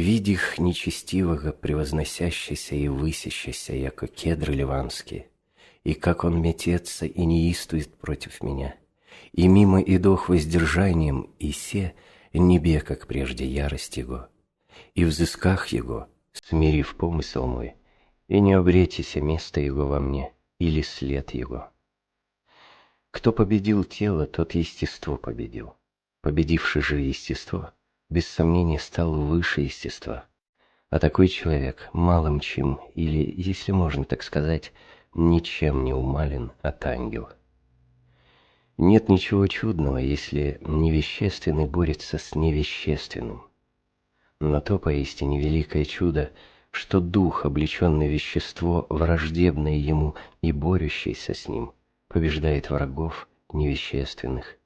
Видих нечестивого, превозносящийся и высящийся, яко кедры ливанские, и как он метется и неистует против меня, и мимо идох воздержанием, и се, небе, как прежде, ярость его, и взысках его, смирив помысел мой, и не обретися место его во мне, или след его. Кто победил тело, тот естество победил. Победивший же естество, без сомнения, стал выше естества. А такой человек малым чем, или, если можно так сказать, ничем не умален от ангела. Нет ничего чудного, если невещественный борется с невещественным. Но то поистине великое чудо, что дух, облеченный в вещество, враждебное ему и борющийся с ним, побеждает врагов невещественных.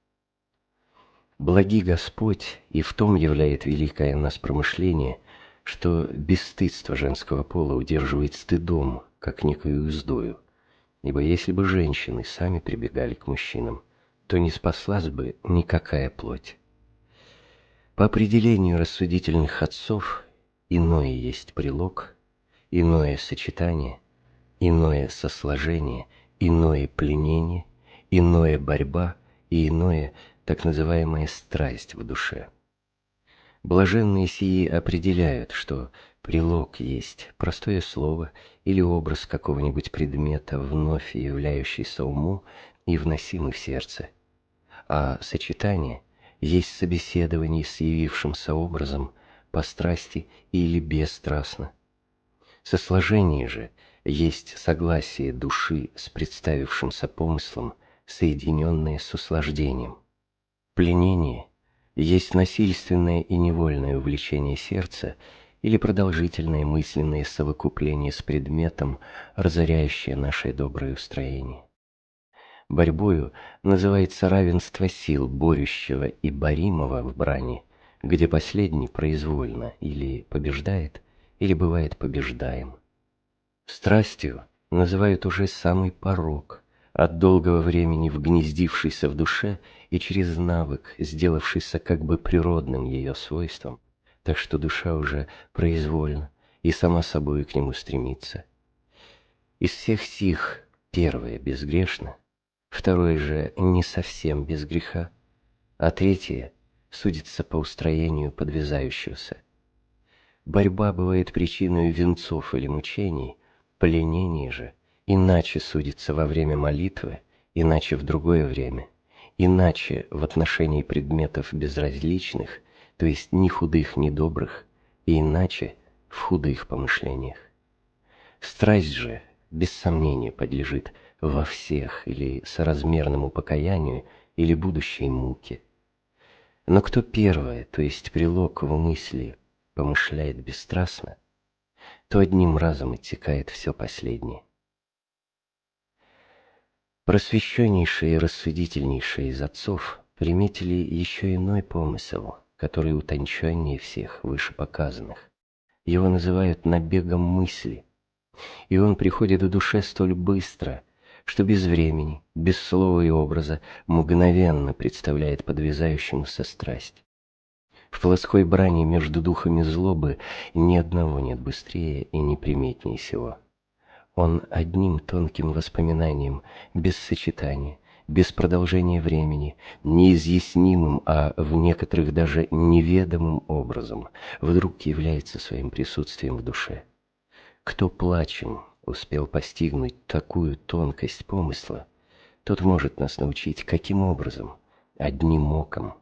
Благи Господь и в том являет великое нас промышление, что бесстыдство женского пола удерживает стыдом, как некою уздою. Ибо если бы женщины сами прибегали к мужчинам, то не спаслась бы никакая плоть. По определению рассудительных отцов, иное есть прилог, иное сочетание, иное сосложение, иное пленение, иное борьба и иное так называемая страсть в душе. Блаженные сии определяют, что прилог есть простое слово или образ какого-нибудь предмета, вновь являющийся уму и вносимый в сердце, а сочетание есть собеседование с явившимся образом по страсти или бесстрастно. Сосложение же есть согласие души с представившимся помыслом, соединенное с услаждением. Пленение есть насильственное и невольное увлечение сердца или продолжительное мысленное совокупление с предметом, разоряющее наше доброе устроение. Борьбою называется равенство сил борющего и боримого в брани, где последний произвольно или побеждает, или бывает побеждаем. Страстью называют уже самый порок, от долгого времени вгнездившийся в душе и через навык, сделавшийся как бы природным ее свойством, так что душа уже произвольна и сама собой к нему стремится. Из всех сих первое безгрешно, второе же не совсем без греха, а третье судится по устроению подвязающегося. Борьба бывает причиной венцов или мучений, пленение же иначе судится во время молитвы, иначе в другое время, иначе в отношении предметов безразличных, то есть ни худых, ни добрых, и иначе в худых помышлениях. Страсть же, без сомнения, подлежит во всех или соразмерному покаянию, или будущей муке. Но кто первое, то есть прилог в мысли, помышляет бесстрастно, то одним разом иссякает все последнее. Просвещеннейшие и рассудительнейшие из отцов приметили еще иной помысел, который утонченнее всех вышепоказанных. Его называют набегом мысли, и он приходит в душе столь быстро, что без времени, без слова и образа мгновенно представляет подвязающемуся страсть. В плоской брани между духами злобы ни одного нет быстрее и неприметнее сего. Он одним тонким воспоминанием, без сочетания, без продолжения времени, неизъяснимым, а в некоторых даже неведомым образом, вдруг является своим присутствием в душе. Кто плачем успел постигнуть такую тонкость помысла, тот может нас научить, каким образом, одним оком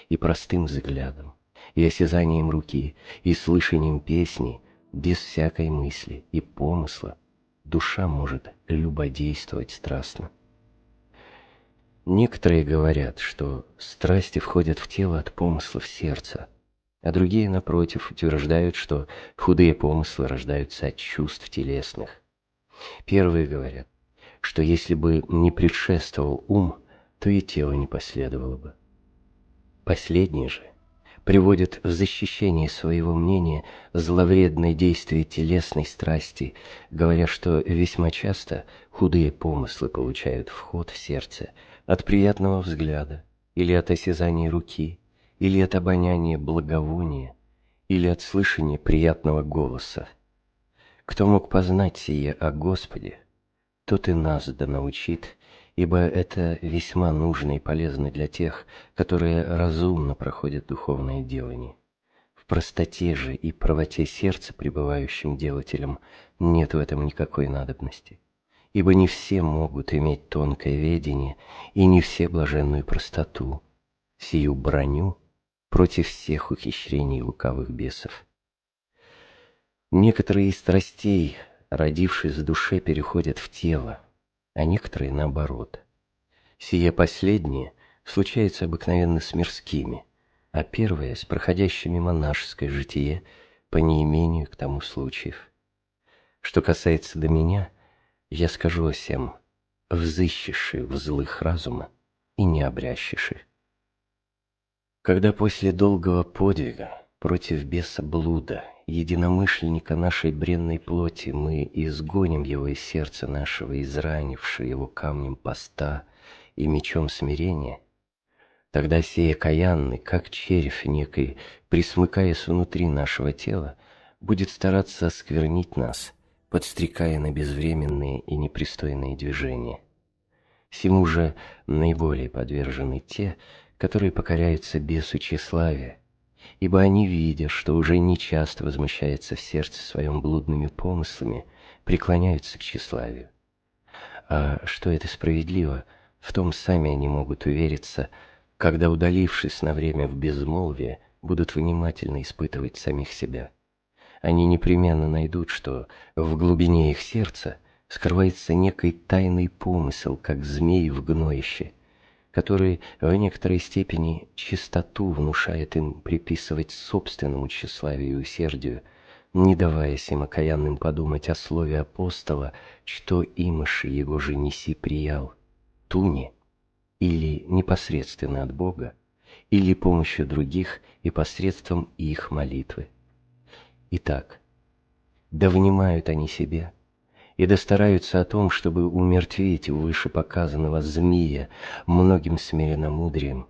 и простым взглядом, и осязанием руки, и слышанием песни, без всякой мысли и помысла, душа может любодействовать страстно. Некоторые говорят, что страсти входят в тело от помыслов сердца, а другие, напротив, утверждают, что худые помыслы рождаются от чувств телесных. Первые говорят, что если бы не предшествовал ум, то и тело не последовало бы. Последние же приводят в защищение своего мнения зловредное действие телесной страсти, говоря, что весьма часто худые помыслы получают вход в сердце от приятного взгляда, или от осязания руки, или от обоняния благовония, или от слышания приятного голоса. Кто мог познать сие о Господе, тот и нас да научит, ибо это весьма нужно и полезно для тех, которые разумно проходят духовное делание. В простоте же и правоте сердца пребывающим делателям нет в этом никакой надобности, ибо не все могут иметь тонкое ведение, и не все блаженную простоту, сию броню против всех ухищрений лукавых бесов. Некоторые из страстей, родившись в душе, переходят в тело, а некоторые наоборот. Сие последнее случается обыкновенно с мирскими, а первое с проходящими монашеское житие по неимению к тому случаев. Что касается до меня, я скажу о сем, взыщеши в злых разума и не обрящеши. Когда после долгого подвига против беса блуда, единомышленника нашей бренной плоти, мы изгоним его из сердца нашего, изранивши его камнем поста и мечом смирения, тогда сей окаянный, как червь некий, присмыкаясь внутри нашего тела, будет стараться осквернить нас, подстрекая на безвременные и непристойные движения. Сему же наиболее подвержены те, которые покоряются бесу тщеславия, ибо они, видя, что уже нечасто возмущается в сердце своем блудными помыслами, преклоняются к тщеславию. А что это справедливо, в том сами они могут увериться, когда, удалившись на время в безмолвие, будут внимательно испытывать самих себя. Они непременно найдут, что в глубине их сердца скрывается некий тайный помысел, как змей в гноище, который в некоторой степени чистоту внушает им приписывать собственному тщеславию и усердию, не давая сим окаянным подумать о слове апостола, что имыши его же неси приял, туне, или непосредственно от Бога, или помощью других и посредством их молитвы. Итак, да внимают они себе, и да стараются о том, чтобы умертвить вышепоказанного змея многим смиренномудрием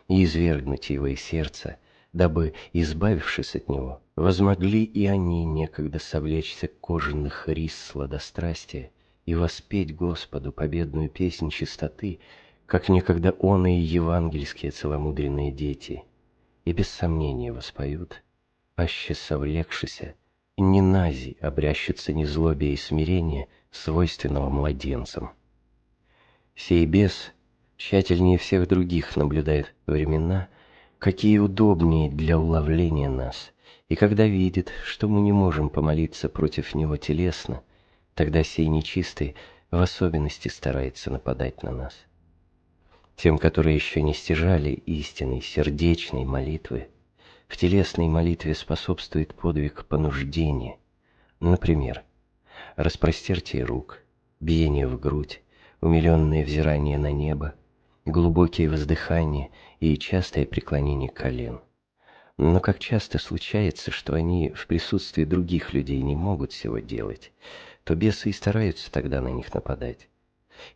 и извергнуть его из сердца, дабы, избавившись от него, возмогли и они некогда совлечься кожаных рис сладострастия и воспеть Господу победную песнь чистоты, как некогда он и евангельские целомудренные дети, и без сомнения воспоют, аще совлекшися, не нази обрящется незлобие и смирение, свойственного младенцам. Сей бес тщательнее всех других наблюдает времена, какие удобнее для уловления нас, и когда видит, что мы не можем помолиться против него телесно, тогда сей нечистый в особенности старается нападать на нас. Тем, которые еще не стяжали истинной сердечной молитвы, в телесной молитве способствует подвиг понуждения, например, распростертие рук, биение в грудь, умиленное взирание на небо, глубокие воздыхания и частое преклонение колен. Но как часто случается, что они в присутствии других людей не могут всего делать, то бесы и стараются тогда на них нападать.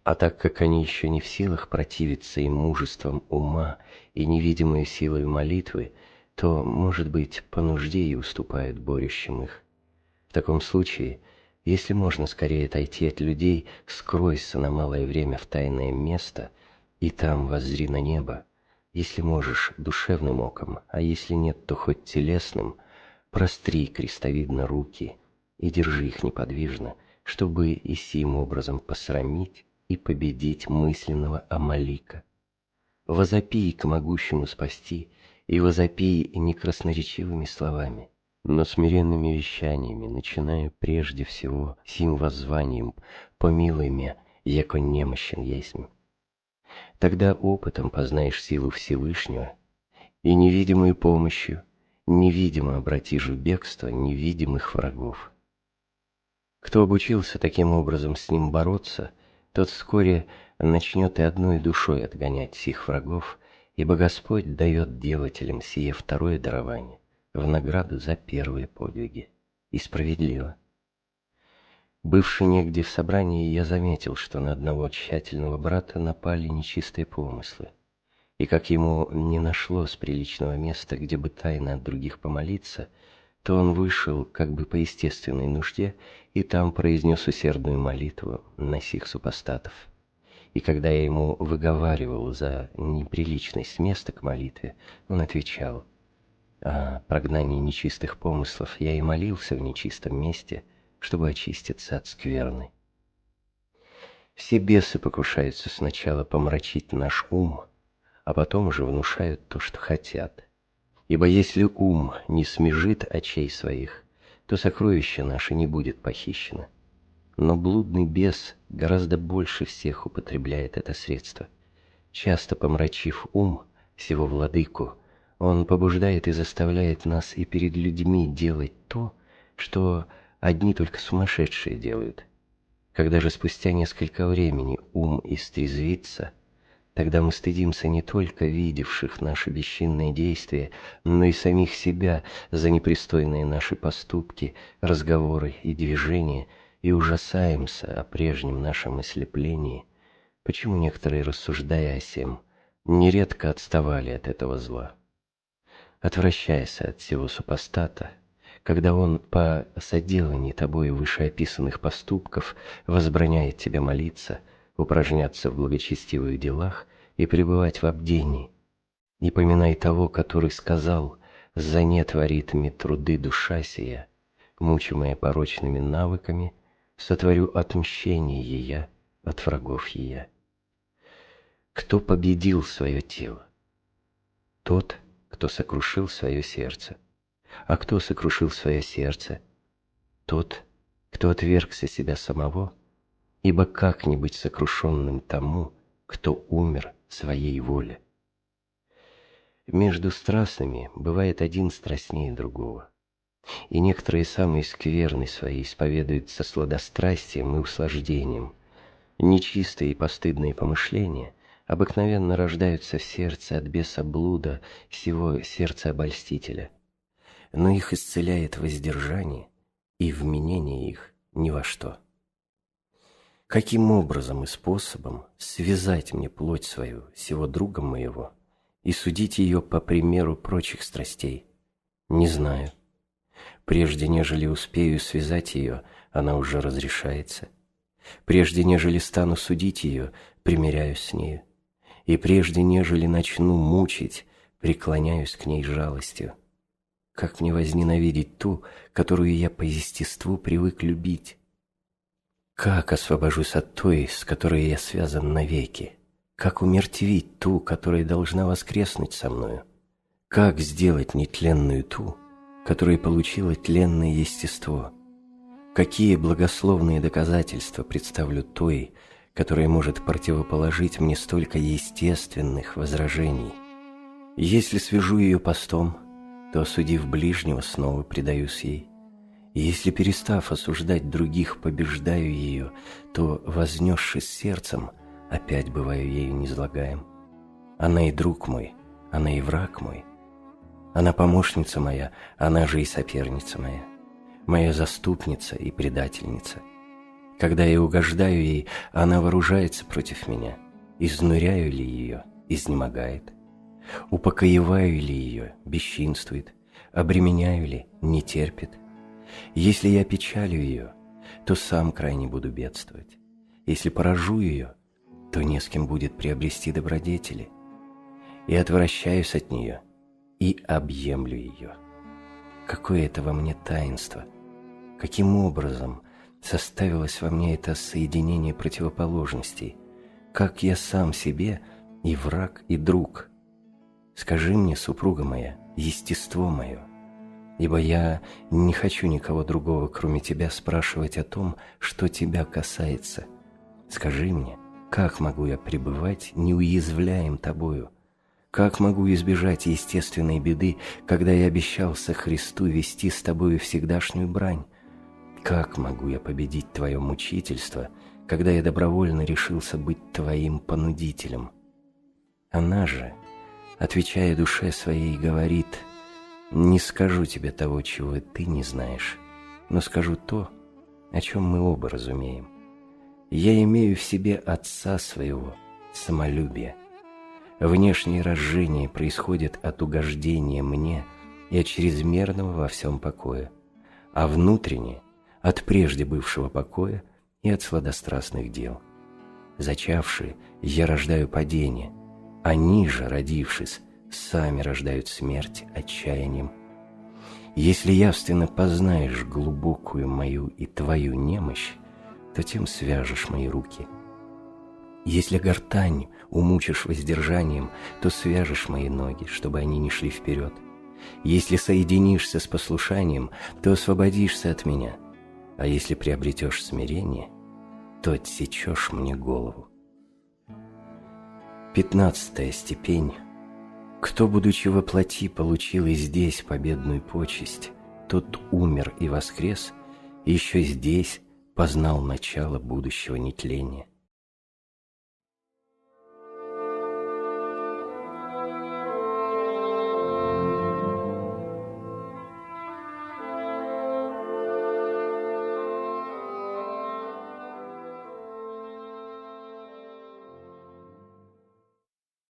А так как они еще не в силах противиться им мужеством ума и невидимой силой молитвы, то, может быть, по нужде и уступают борющим их. В таком случае, если можно скорее отойти от людей, скройся на малое время в тайное место и там воззри на небо. Если можешь, душевным оком, а если нет, то хоть телесным, простри крестовидно руки и держи их неподвижно, чтобы и сим образом посрамить и победить мысленного Амалика. Возопий к могущему спасти, и возопий не красноречивыми словами, но смиренными вещаниями, начиная прежде всего сим воззванием «Помилуй меня, яко немощен есмь». Тогда опытом познаешь силу Всевышнего, и невидимой помощью невидимо обратишь в бегство невидимых врагов. Кто обучился таким образом с ним бороться, тот вскоре начнет и одной душой отгонять сих врагов, ибо Господь дает делателям сие второе дарование в награду за первые подвиги. И справедливо. Бывший негде в собрании, я заметил, что на одного тщательного брата напали нечистые помыслы. И как ему не нашлось приличного места, где бы тайно от других помолиться, то он вышел как бы по естественной нужде и там произнес усердную молитву на сих супостатов. И когда я ему выговаривал за неприличность места к молитве, он отвечал: о прогнании нечистых помыслов я и молился в нечистом месте, чтобы очиститься от скверны. Все бесы покушаются сначала помрачить наш ум, а потом уже внушают то, что хотят. Ибо если ум не смежит очей своих, то сокровище наше не будет похищено. Но блудный бес гораздо больше всех употребляет это средство. Часто помрачив ум сего владыку, он побуждает и заставляет нас и перед людьми делать то, что одни только сумасшедшие делают. Когда же спустя несколько времени ум истрезвится, тогда мы стыдимся не только видевших наши бесчинные действия, но и самих себя за непристойные наши поступки, разговоры и движения, и ужасаемся о прежнем нашем ослеплении, почему некоторые, рассуждая о сем, нередко отставали от этого зла. Отвращайся от всего супостата, когда он по соделании тобой вышеописанных поступков возбраняет тебе молиться, упражняться в благочестивых делах и пребывать в обдении. Не поминай того, который сказал: «За не творит ми труды душа сия, мучимая порочными навыками, сотворю отмщение ея от врагов ея». Кто победил свое тело? Тот, кто сокрушил свое сердце. А кто сокрушил свое сердце? Тот, кто отвергся себя самого, ибо как не быть сокрушенным тому, кто умер своей воле? Между страстными бывает один страстнее другого, и некоторые самые скверны свои исповедуют со сладострастием и услаждением. Нечистые и постыдные помышления обыкновенно рождаются в сердце от беса блуда, сего сердца обольстителя, но их исцеляет воздержание и вменение их ни во что. Каким образом и способом связать мне плоть свою, сего друга моего, и судить ее по примеру прочих страстей? Не знаю. Прежде нежели успею связать ее, она уже разрешается. Прежде нежели стану судить ее, примиряюсь с нею. И прежде нежели начну мучить, преклоняюсь к ней жалостью. Как мне возненавидеть ту, которую я по естеству привык любить? Как освобожусь от той, с которой я связан навеки? Как умертвить ту, которая должна воскреснуть со мною? Как сделать нетленную ту, которая получила тленное естество? Какие благословные доказательства представлю той, которая может противоположить мне столько естественных возражений? Если свяжу ее постом, то, осудив ближнего, снова предаюсь ей. И если, перестав осуждать других, побеждаю ее, то, вознесшись сердцем, опять бываю ею низлагаем. Она и друг мой, она и враг мой. Она помощница моя, она же и соперница моя. Моя заступница и предательница. Когда я угождаю ей, она вооружается против меня. Изнуряю ли ее, изнемогает. Упокоеваю ли ее, бесчинствует. Обременяю ли, не терпит. Если я печалю ее, то сам крайне буду бедствовать. Если поражу ее, то не с кем будет приобрести добродетели. И отвращаюсь от нее, и объемлю ее. Какое это во мне таинство! Каким образом составилось во мне это соединение противоположностей? Как я сам себе и враг, и друг? Скажи мне, супруга моя, естество мое, ибо я не хочу никого другого, кроме тебя, спрашивать о том, что тебя касается. Скажи мне, как могу я пребывать неуязвляем тобою? Как могу избежать естественной беды, когда я обещался Христу вести с тобою всегдашнюю брань? Как могу я победить твое мучительство, когда я добровольно решился быть твоим понудителем? Она же, отвечая душе своей, говорит: «Не скажу тебе того, чего ты не знаешь, но скажу то, о чем мы оба разумеем. Я имею в себе отца своего, самолюбие. Внешнее разжение происходит от угождения мне и от чрезмерного во всем покоя, а внутреннее – от прежде бывшего покоя и от сладострастных дел. Зачавшие, я рождаю падение, они же, родившись, сами рождают смерть отчаянием. Если явственно познаешь глубокую мою и твою немощь, то тем свяжешь мои руки. Если гортань умучишь воздержанием, то свяжешь мои ноги, чтобы они не шли вперед. Если соединишься с послушанием, то освободишься от меня, а если приобретешь смирение, то отсечешь мне голову. 15-я степень. Кто, будучи во плоти, получил и здесь победную почесть, тот умер и воскрес, и еще здесь познал начало будущего нетления.